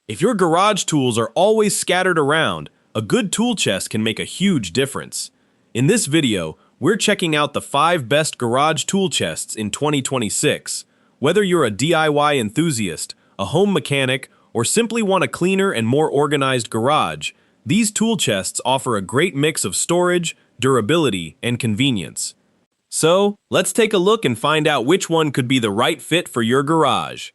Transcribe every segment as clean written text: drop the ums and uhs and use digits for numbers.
If your garage tools are always scattered around, a good tool chest can make a huge difference. In this video, we're checking out the 5 best garage tool chests in 2026. Whether you're a DIY enthusiast, a home mechanic, or simply want a cleaner and more organized garage, these tool chests offer a great mix of storage, durability, and convenience. So, let's take a look and find out which one could be the right fit for your garage.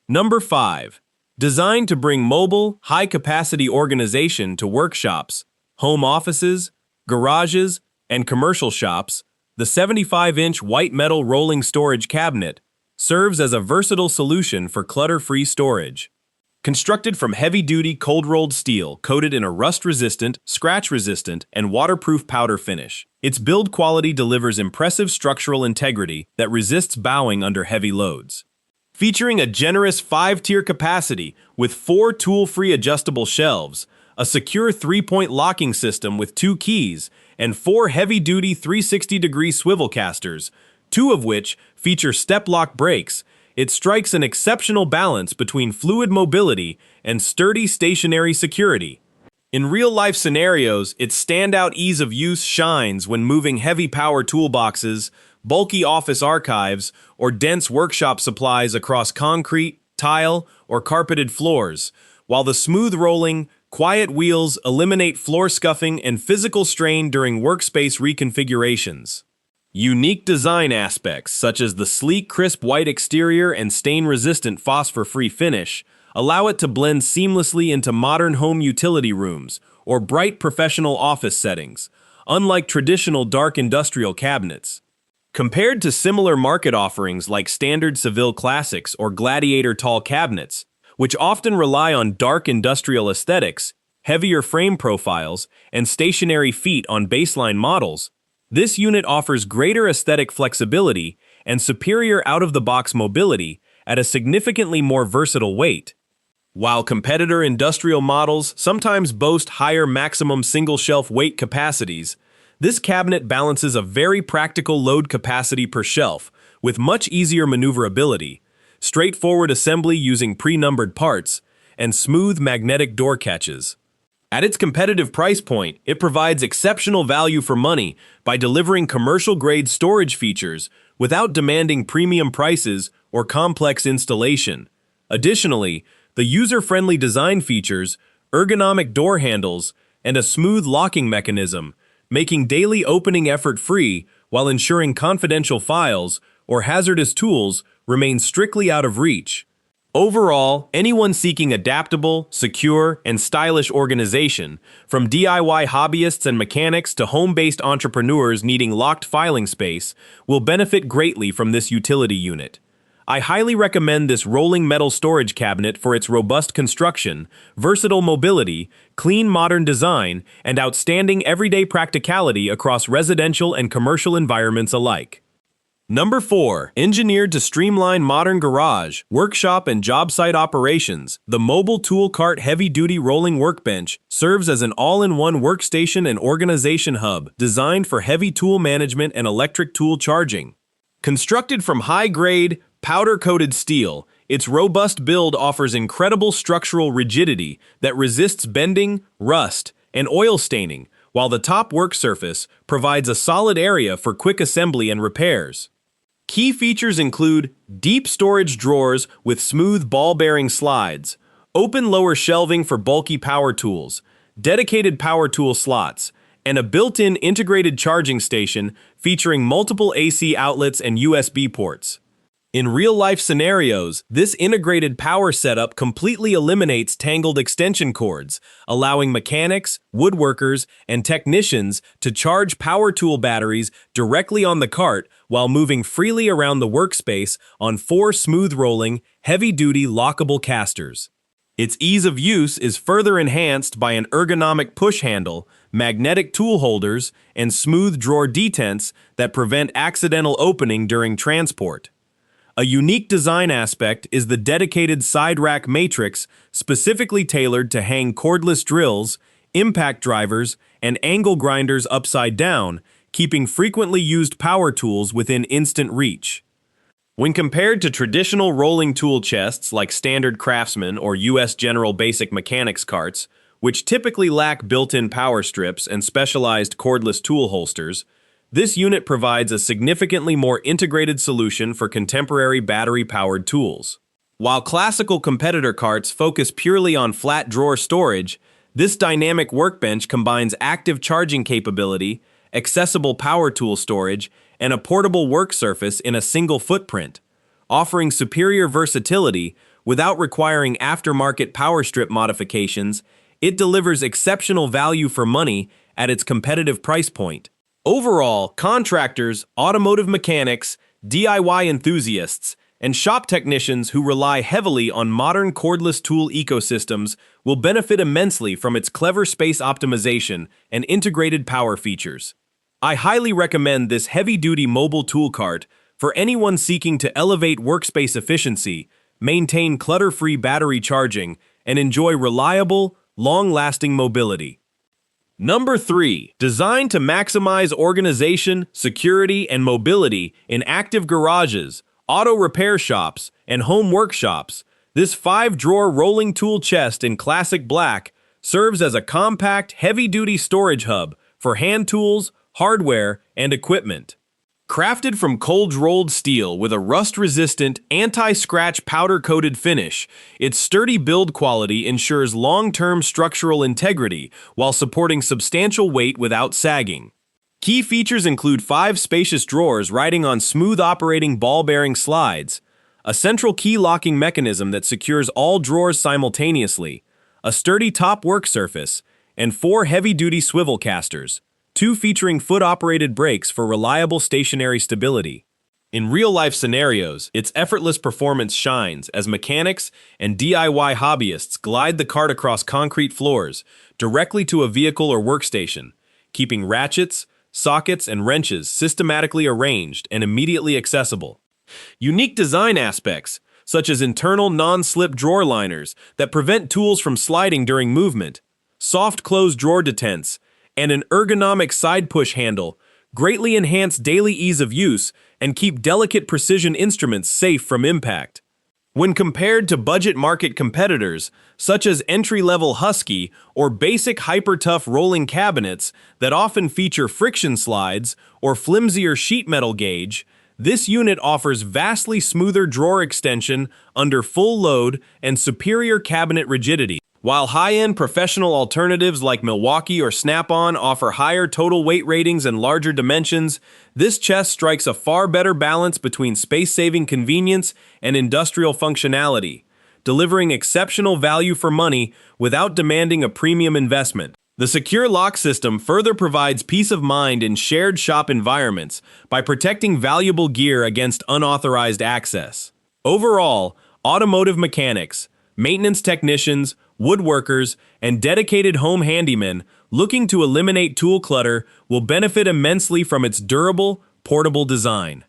Number 5. Designed to bring mobile, high-capacity organization to workshops, home offices, garages, and commercial shops, the 75-inch white metal rolling storage cabinet serves as a versatile solution for clutter-free storage. Constructed from heavy-duty cold-rolled steel coated in a rust-resistant, scratch-resistant, and waterproof powder finish, its build quality delivers impressive structural integrity that resists bowing under heavy loads. Featuring a generous 5-tier capacity with 4 tool-free adjustable shelves, a secure 3-point locking system with 2 keys, and 4 heavy-duty 360-degree swivel casters, 2 of which feature step-lock brakes, it strikes an exceptional balance between fluid mobility and sturdy stationary security. In real-life scenarios, its standout ease of use shines when moving heavy power toolboxes, bulky office archives, or dense workshop supplies across concrete, tile, or carpeted floors, while the smooth-rolling, quiet wheels eliminate floor scuffing and physical strain during workspace reconfigurations. Unique design aspects, such as the sleek, crisp white exterior and stain-resistant phosphor-free finish, allow it to blend seamlessly into modern home utility rooms or bright professional office settings, unlike traditional dark industrial cabinets. Compared to similar market offerings like standard Seville Classics or Gladiator tall cabinets, which often rely on dark industrial aesthetics, heavier frame profiles, and stationary feet on baseline models, this unit offers greater aesthetic flexibility and superior out-of-the-box mobility at a significantly more versatile weight. While competitor industrial models sometimes boast higher maximum single-shelf weight capacities, this cabinet balances a very practical load capacity per shelf with much easier maneuverability, straightforward assembly using pre-numbered parts, and smooth magnetic door catches. At its competitive price point, it provides exceptional value for money by delivering commercial-grade storage features without demanding premium prices or complex installation. Additionally, the user-friendly design features, ergonomic door handles, and a smooth locking mechanism, making daily opening effort-free while ensuring confidential files or hazardous tools remain strictly out of reach. Overall, anyone seeking adaptable, secure, and stylish organization, from DIY hobbyists and mechanics to home-based entrepreneurs needing locked filing space, will benefit greatly from this utility unit. I highly recommend this rolling metal storage cabinet for its robust construction, versatile mobility, clean modern design, and outstanding everyday practicality across residential and commercial environments alike. Number 4. Engineered to streamline modern garage, workshop, and job site operations, the Mobile Tool Cart Heavy-Duty Rolling Workbench serves as an all-in-one workstation and organization hub designed for heavy tool management and electric tool charging. Constructed from high-grade, powder-coated steel, its robust build offers incredible structural rigidity that resists bending, rust, and oil staining, while the top work surface provides a solid area for quick assembly and repairs. Key features include deep storage drawers with smooth ball-bearing slides, open lower shelving for bulky power tools, dedicated power tool slots, and a built-in integrated charging station featuring multiple AC outlets and USB ports. In real-life scenarios, this integrated power setup completely eliminates tangled extension cords, allowing mechanics, woodworkers, and technicians to charge power tool batteries directly on the cart while moving freely around the workspace on 4 smooth-rolling, heavy-duty lockable casters. Its ease of use is further enhanced by an ergonomic push handle, magnetic tool holders, and smooth drawer detents that prevent accidental opening during transport. A unique design aspect is the dedicated side rack matrix specifically tailored to hang cordless drills, impact drivers, and angle grinders upside down, keeping frequently used power tools within instant reach. When compared to traditional rolling tool chests like standard Craftsman or US General Basic Mechanics carts, which typically lack built-in power strips and specialized cordless tool holsters, this unit provides a significantly more integrated solution for contemporary battery-powered tools. While classical competitor carts focus purely on flat drawer storage, this dynamic workbench combines active charging capability, accessible power tool storage, and a portable work surface in a single footprint, offering superior versatility without requiring aftermarket power strip modifications. It delivers exceptional value for money at its competitive price point. Overall, contractors, automotive mechanics, DIY enthusiasts, and shop technicians who rely heavily on modern cordless tool ecosystems will benefit immensely from its clever space optimization and integrated power features. I highly recommend this heavy-duty mobile tool cart for anyone seeking to elevate workspace efficiency, maintain clutter-free battery charging, and enjoy reliable, long-lasting mobility. Number 3. Designed to maximize organization, security, and mobility in active garages, auto repair shops, and home workshops, this 5-drawer rolling tool chest in classic black serves as a compact, heavy-duty storage hub for hand tools, hardware, and equipment. Crafted from cold-rolled steel with a rust-resistant, anti-scratch powder-coated finish, its sturdy build quality ensures long-term structural integrity while supporting substantial weight without sagging. Key features include 5 spacious drawers riding on smooth-operating ball-bearing slides, a central key-locking mechanism that secures all drawers simultaneously, a sturdy top work surface, and 4 heavy-duty swivel casters, 2 featuring foot-operated brakes for reliable stationary stability. In real-life scenarios, its effortless performance shines as mechanics and DIY hobbyists glide the cart across concrete floors directly to a vehicle or workstation, keeping ratchets, sockets, and wrenches systematically arranged and immediately accessible. Unique design aspects, such as internal non-slip drawer liners that prevent tools from sliding during movement, soft close drawer detents, and an ergonomic side push handle, greatly enhance daily ease of use and keep delicate precision instruments safe from impact. When compared to budget market competitors, such as entry-level Husky or basic hyper-tough rolling cabinets that often feature friction slides or flimsier sheet metal gauge, this unit offers vastly smoother drawer extension under full load and superior cabinet rigidity. While high-end professional alternatives like Milwaukee or Snap-on offer higher total weight ratings and larger dimensions, this chest strikes a far better balance between space-saving convenience and industrial functionality, delivering exceptional value for money without demanding a premium investment. The secure lock system further provides peace of mind in shared shop environments by protecting valuable gear against unauthorized access. Overall, automotive mechanics, maintenance technicians, woodworkers, and dedicated home handymen looking to eliminate tool clutter will benefit immensely from its durable, portable design.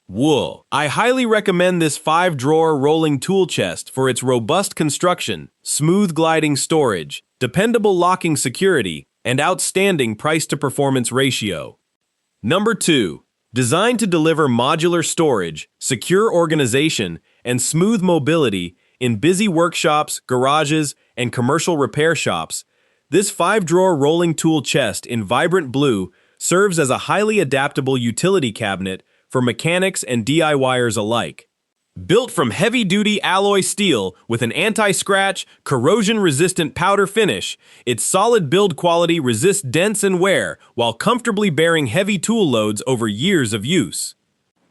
Wool. I highly recommend this 5-drawer rolling tool chest for its robust construction, smooth gliding storage, dependable locking security, and outstanding price-to-performance ratio. Number 2. Designed to deliver modular storage, secure organization, and smooth mobility in busy workshops, garages, and commercial repair shops, this 5-drawer rolling tool chest in vibrant blue serves as a highly adaptable utility cabinet for mechanics and DIYers alike. Built from heavy-duty alloy steel with an anti-scratch, corrosion-resistant powder finish, its solid build quality resists dents and wear while comfortably bearing heavy tool loads over years of use.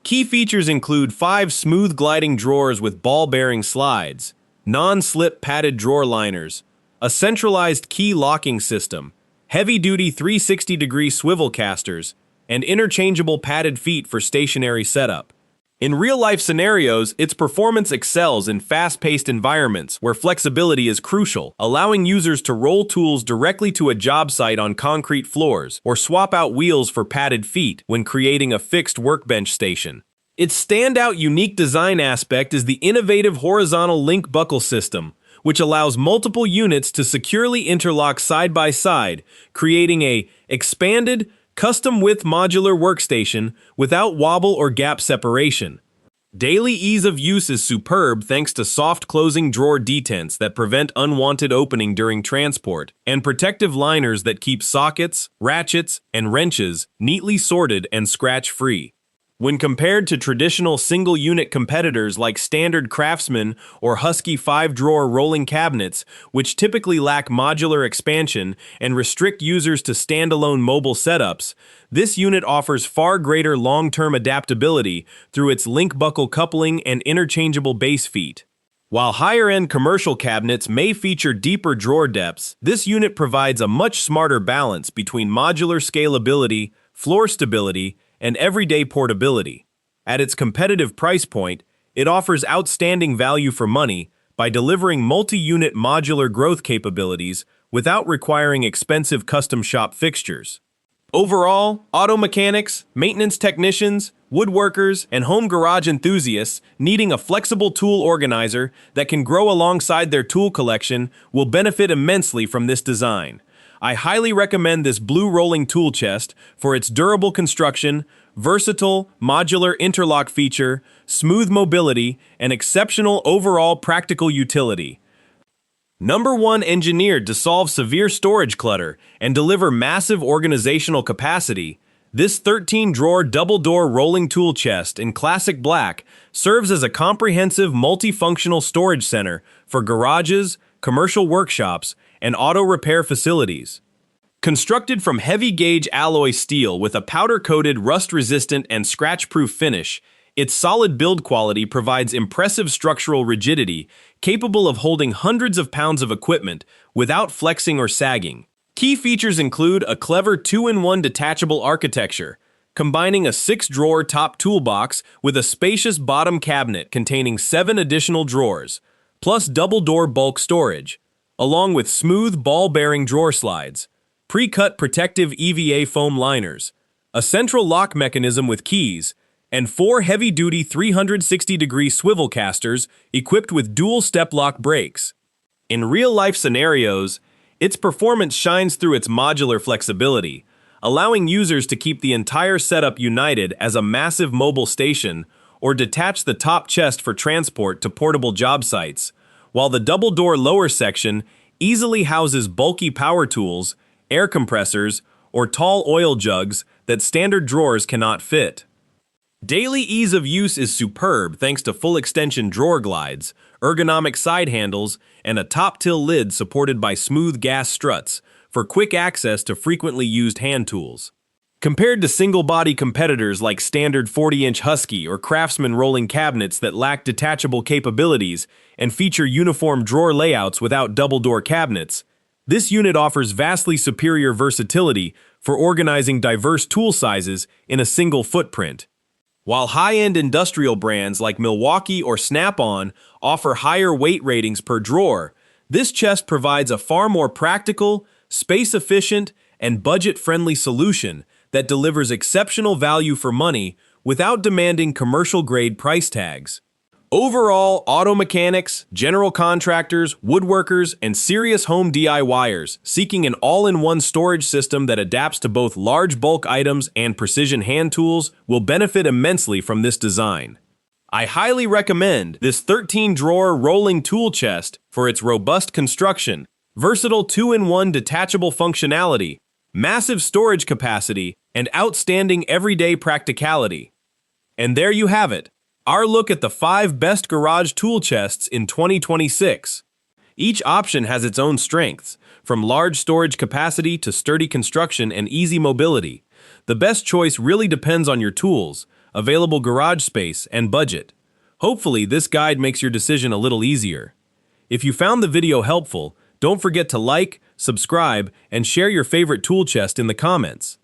Key features include 5 smooth gliding drawers with ball-bearing slides, non-slip padded drawer liners, a centralized key locking system, heavy-duty 360-degree swivel casters, and interchangeable padded feet for stationary setup. In real-life scenarios, its performance excels in fast-paced environments where flexibility is crucial, allowing users to roll tools directly to a job site on concrete floors or swap out wheels for padded feet when creating a fixed workbench station. Its standout unique design aspect is the innovative horizontal link buckle system, which allows multiple units to securely interlock side by side, creating a expanded, custom-width modular workstation without wobble or gap separation. Daily ease of use is superb thanks to soft closing drawer detents that prevent unwanted opening during transport, and protective liners that keep sockets, ratchets, and wrenches neatly sorted and scratch-free. When compared to traditional single-unit competitors like standard Craftsman or Husky 5-drawer rolling cabinets, which typically lack modular expansion and restrict users to standalone mobile setups, this unit offers far greater long-term adaptability through its link buckle coupling and interchangeable base feet. While higher-end commercial cabinets may feature deeper drawer depths, this unit provides a much smarter balance between modular scalability, floor stability, and everyday portability. At its competitive price point, it offers outstanding value for money by delivering multi-unit modular growth capabilities without requiring expensive custom shop fixtures. Overall, auto mechanics, maintenance technicians, woodworkers, and home garage enthusiasts needing a flexible tool organizer that can grow alongside their tool collection will benefit immensely from this design. I highly recommend this blue rolling tool chest for its durable construction, versatile, modular interlock feature, smooth mobility, and exceptional overall practical utility. Number 1, engineered to solve severe storage clutter and deliver massive organizational capacity, this 13-drawer double-door rolling tool chest in classic black serves as a comprehensive multifunctional storage center for garages, commercial workshops, and auto repair facilities. Constructed from heavy-gauge alloy steel with a powder-coated, rust-resistant, and scratch-proof finish, its solid build quality provides impressive structural rigidity, capable of holding hundreds of pounds of equipment without flexing or sagging. Key features include a clever 2-in-1 detachable architecture, combining a 6-drawer top toolbox with a spacious bottom cabinet containing 7 additional drawers, plus double-door bulk storage, along with smooth ball-bearing drawer slides, pre-cut protective EVA foam liners, a central lock mechanism with keys, and 4 heavy-duty 360-degree swivel casters equipped with dual step-lock brakes. In real-life scenarios, its performance shines through its modular flexibility, allowing users to keep the entire setup united as a massive mobile station or detach the top chest for transport to portable job sites, while the double-door lower section easily houses bulky power tools, air compressors, or tall oil jugs that standard drawers cannot fit. Daily ease of use is superb thanks to full extension drawer glides, ergonomic side handles, and a top-till lid supported by smooth gas struts for quick access to frequently used hand tools. Compared to single-body competitors like standard 40-inch Husky or Craftsman rolling cabinets that lack detachable capabilities and feature uniform drawer layouts without double-door cabinets, this unit offers vastly superior versatility for organizing diverse tool sizes in a single footprint. While high-end industrial brands like Milwaukee or Snap-on offer higher weight ratings per drawer, this chest provides a far more practical, space-efficient, and budget-friendly solution that delivers exceptional value for money without demanding commercial-grade price tags. Overall, auto mechanics, general contractors, woodworkers, and serious home DIYers seeking an all-in-one storage system that adapts to both large bulk items and precision hand tools will benefit immensely from this design. I highly recommend this 13-drawer rolling tool chest for its robust construction, versatile 2-in-1 detachable functionality, massive storage capacity, and outstanding everyday practicality. And there you have it, our look at the 5 best garage tool chests in 2026. Each option has its own strengths, from large storage capacity to sturdy construction and easy mobility. The best choice really depends on your tools, available garage space, and budget. Hopefully, this guide makes your decision a little easier. If you found the video helpful, don't forget to like, subscribe, and share your favorite tool chest in the comments.